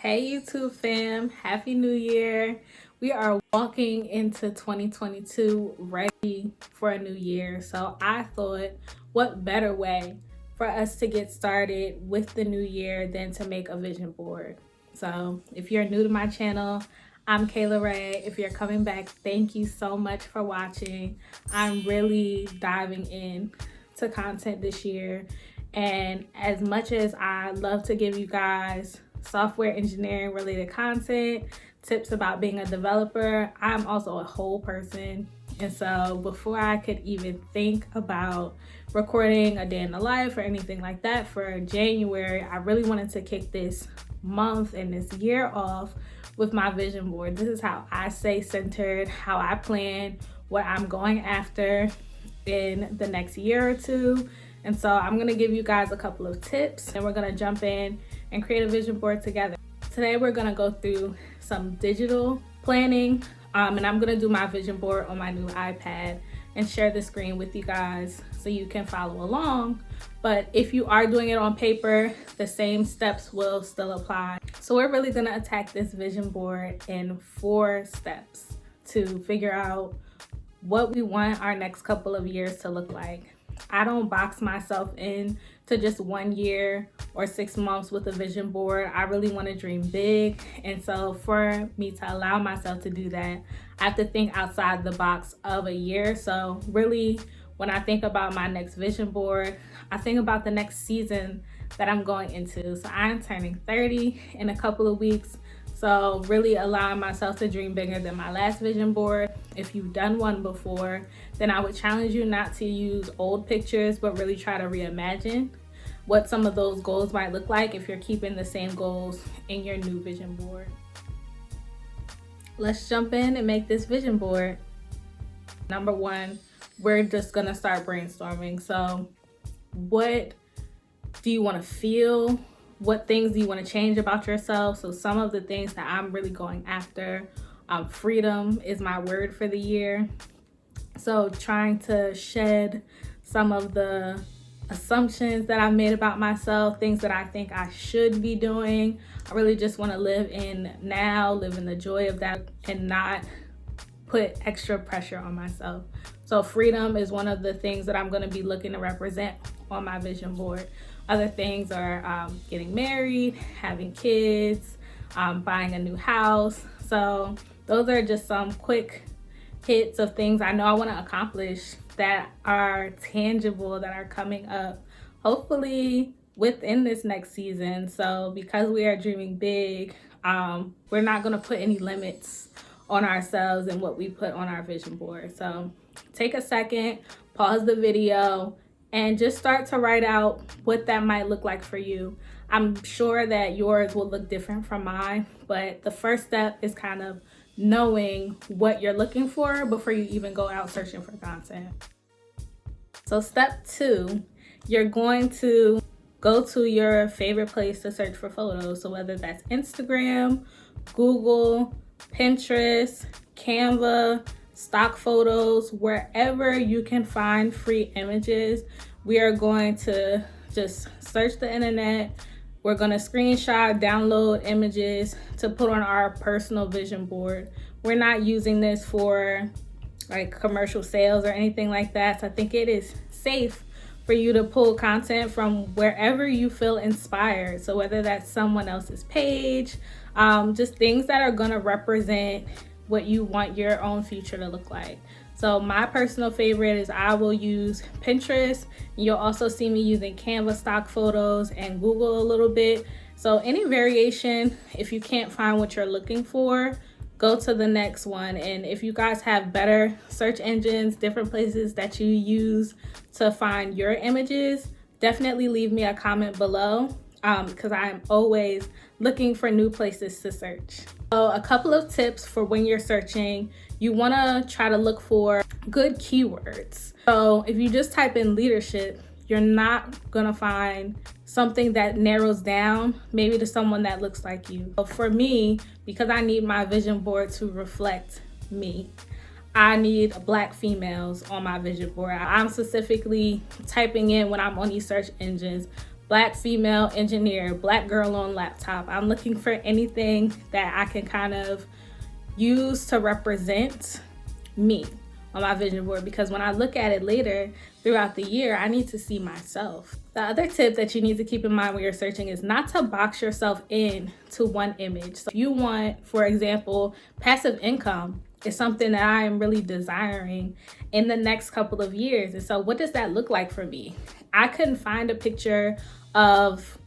Hey YouTube fam, Happy New Year. We are walking into 2022 ready for a new year. So I thought, what better way for us to get started with the new year than to make a vision board. So if you're new to my channel, I'm Kayla Ray. If you're coming back, thank you so much for watching. I'm really diving in to content this year. And as much as I love to give you guys software engineering related content, tips about being a developer, I'm also a whole person. And so before I could even think about recording a day in the life or anything like that for January, I really wanted to kick this month and this year off with my vision board. This is how I stay centered, how I plan what I'm going after in the next year or two. And so I'm gonna give you guys a couple of tips and we're gonna jump in and create a vision board together. Today we're gonna go through some digital planning and I'm gonna do my vision board on my new iPad and share the screen with you guys so you can follow along. But if you are doing it on paper, the same steps will still apply. So we're really gonna attack this vision board in 4 steps to figure out what we want our next couple of years to look like. I don't box myself in to just 1 year or 6 months with a vision board. I really want to dream big. And so for me to allow myself to do that, I have to think outside the box of a year. So really, when I think about my next vision board, I think about the next season that I'm going into. So I'm turning 30 in a couple of weeks. So really allowing myself to dream bigger than my last vision board. If you've done one before, then I would challenge you not to use old pictures, but really try to reimagine what some of those goals might look like if you're keeping the same goals in your new vision board. Let's jump in and make this vision board. Number 1, we're just gonna start brainstorming. So what do you wanna feel? What things do you want to change about yourself? So some of the things that I'm really going after, freedom is my word for the year. So trying to shed some of the assumptions that I've made about myself, things that I think I should be doing. I really just want to live in now, live in the joy of that and not put extra pressure on myself. So freedom is one of the things that I'm going to be looking to represent on my vision board. Other things are getting married, having kids, buying a new house. So those are just some quick hits of things I know I want to accomplish that are tangible, that are coming up, hopefully within this next season. So because we are dreaming big, we're not going to put any limits on ourselves and what we put on our vision board. So take a second, pause the video, and just start to write out what that might look like for you. I'm sure that yours will look different from mine, but the first step is kind of knowing what you're looking for before you even go out searching for content. So step 2, you're going to go to your favorite place to search for photos. So whether that's Instagram, Google, Pinterest, Canva, stock photos, wherever you can find free images, we are going to just search the internet. We're going to screenshot, download images to put on our personal vision board. We're not using this for like commercial sales or anything like that. So I think it is safe for you to pull content from wherever you feel inspired. So whether that's someone else's page, just things that are going to represent what you want your own future to look like. So my personal favorite is I will use Pinterest. You'll also see me using Canva stock photos and Google a little bit. So any variation, if you can't find what you're looking for, go to the next one. And if you guys have better search engines, different places that you use to find your images, definitely leave me a comment below because I'm always looking for new places to search. So a couple of tips for when you're searching, you want to try to look for good keywords. So if you just type in leadership, you're not going to find something that narrows down maybe to someone that looks like you. So for me, because I need my vision board to reflect me, I need Black females on my vision board. I'm specifically typing in when I'm on these search engines, Black female engineer, Black girl on laptop. I'm looking for anything that I can kind of use to represent me on my vision board, because when I look at it later throughout the year, I need to see myself. The other tip that you need to keep in mind when you're searching is not to box yourself in to one image. So if you want, for example, passive income is something that I am really desiring in the next couple of years. And so what does that look like for me? I couldn't find a picture of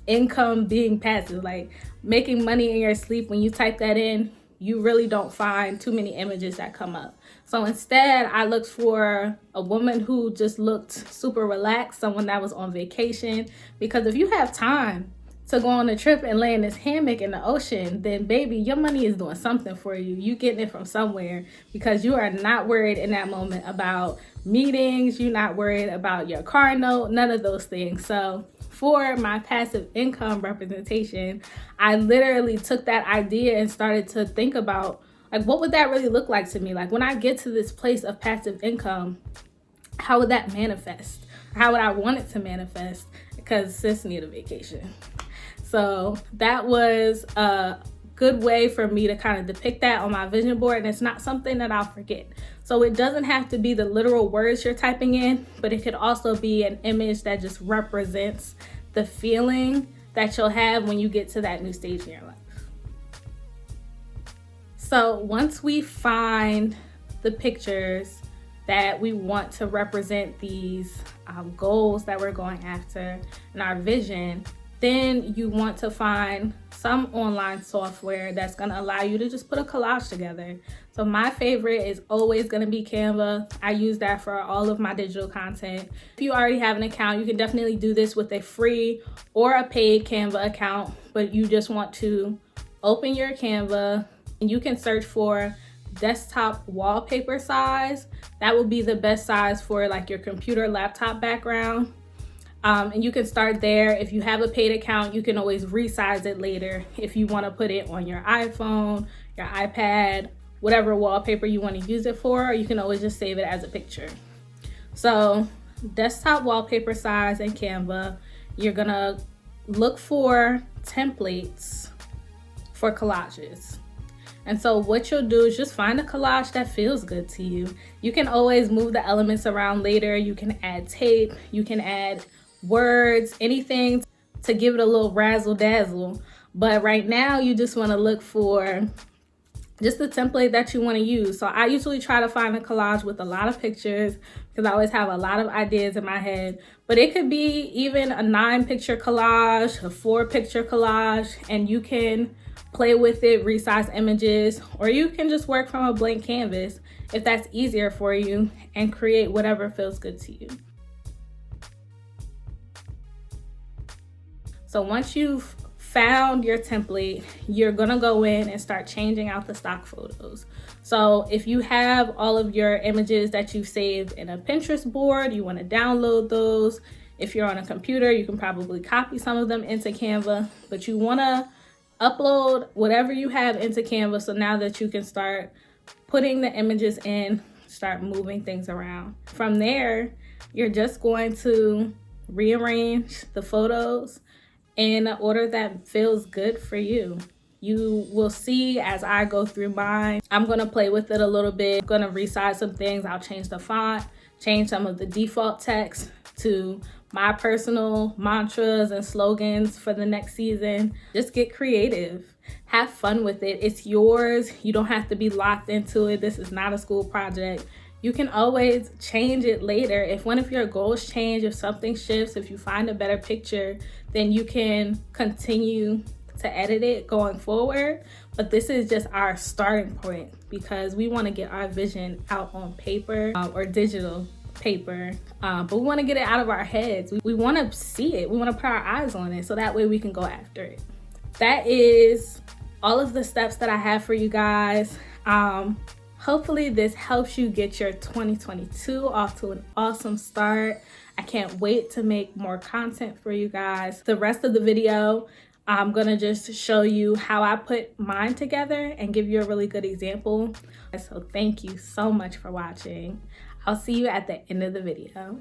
income being passive, like making money in your sleep. When you type that in, you really don't find too many images that come up. So instead, I looked for a woman who just looked super relaxed, someone that was on vacation. Because if you have time to go on a trip and lay in this hammock in the ocean, then baby, your money is doing something for you. You getting it from somewhere, because you are not worried in that moment about meetings. You're not worried about your car note, none of those things. So for my passive income representation, I literally took that idea and started to think about, like, what would that really look like to me? Like, when I get to this place of passive income, how would that manifest? How would I want it to manifest? Because sis need a vacation. So that was a good way for me to kind of depict that on my vision board, and it's not something that I'll forget. So it doesn't have to be the literal words you're typing in, but it could also be an image that just represents the feeling that you'll have when you get to that new stage in your life. So once we find the pictures that we want to represent these goals that we're going after in our vision, then you want to find some online software that's going to allow you to just put a collage together. So my favorite is always going to be Canva. I use that for all of my digital content. If you already have an account, you can definitely do this with a free or a paid Canva account, but you just want to open your Canva and you can search for desktop wallpaper size. That will be the best size for like your computer, laptop background. And you can start there. If you have a paid account, you can always resize it later if you want to put it on your iPhone, your iPad, whatever wallpaper you want to use it for, or you can always just save it as a picture. So desktop wallpaper size in Canva, you're gonna look for templates for collages. And so what you'll do is just find a collage that feels good to you. You can always move the elements around later. You can add tape, you can add words, anything to give it a little razzle dazzle. But right now you just want to look for just the template that you want to use. So I usually try to find a collage with a lot of pictures because I always have a lot of ideas in my head. But it could be even a 9-picture collage, a 4-picture collage, and you can play with it, resize images, or you can just work from a blank canvas if that's easier for you and create whatever feels good to you. So once you've found your template, you're gonna go in and start changing out the stock photos. So if you have all of your images that you've saved in a Pinterest board, you wanna download those. If you're on a computer, you can probably copy some of them into Canva, but you wanna upload whatever you have into Canva so now that you can start putting the images in, start moving things around. From there, you're just going to rearrange the photos in an order that feels good for you. You will see as I go through mine, I'm gonna play with it a little bit. I'm gonna resize some things. I'll change the font, change some of the default text to my personal mantras and slogans for the next season. Just get creative. Have fun with it. It's yours. You don't have to be locked into it. This is not a school project. You can always change it later. If one of your goals change, if something shifts, if you find a better picture, then you can continue to edit it going forward. But this is just our starting point because we want to get our vision out on paper or digital paper, but we want to get it out of our heads. We want to see it. We want to put our eyes on it so that way we can go after it. That is all of the steps that I have for you guys. Hopefully this helps you get your 2022 off to an awesome start. I can't wait to make more content for you guys. The rest of the video, I'm gonna just show you how I put mine together and give you a really good example. So thank you so much for watching. I'll see you at the end of the video.